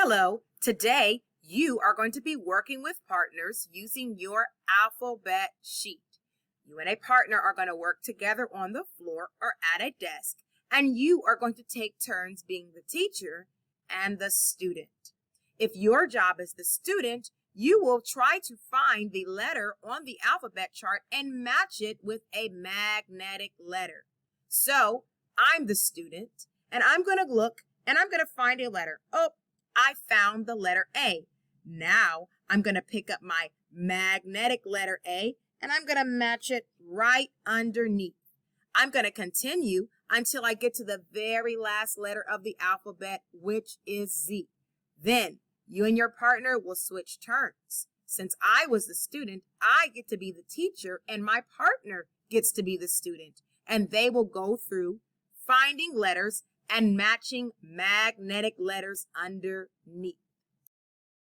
Hello, today you are going to be working with partners using your alphabet sheet. You and a partner are going to work together on the floor or at a desk, and you are going to take turns being the teacher and the student. If your job is the student, you will try to find the letter on the alphabet chart and match it with a magnetic letter. So I'm the student, and I'm going to look and I'm going to find a letter. Oh, I found the letter A. Now I'm going to pick up my magnetic letter A and I'm going to match it right underneath. I'm going to continue until I get to the very last letter of the alphabet, which is Z. Then you and your partner will switch turns. Since I was the student, I get to be the teacher and my partner gets to be the student. And they will go through finding letters and matching magnetic letters underneath.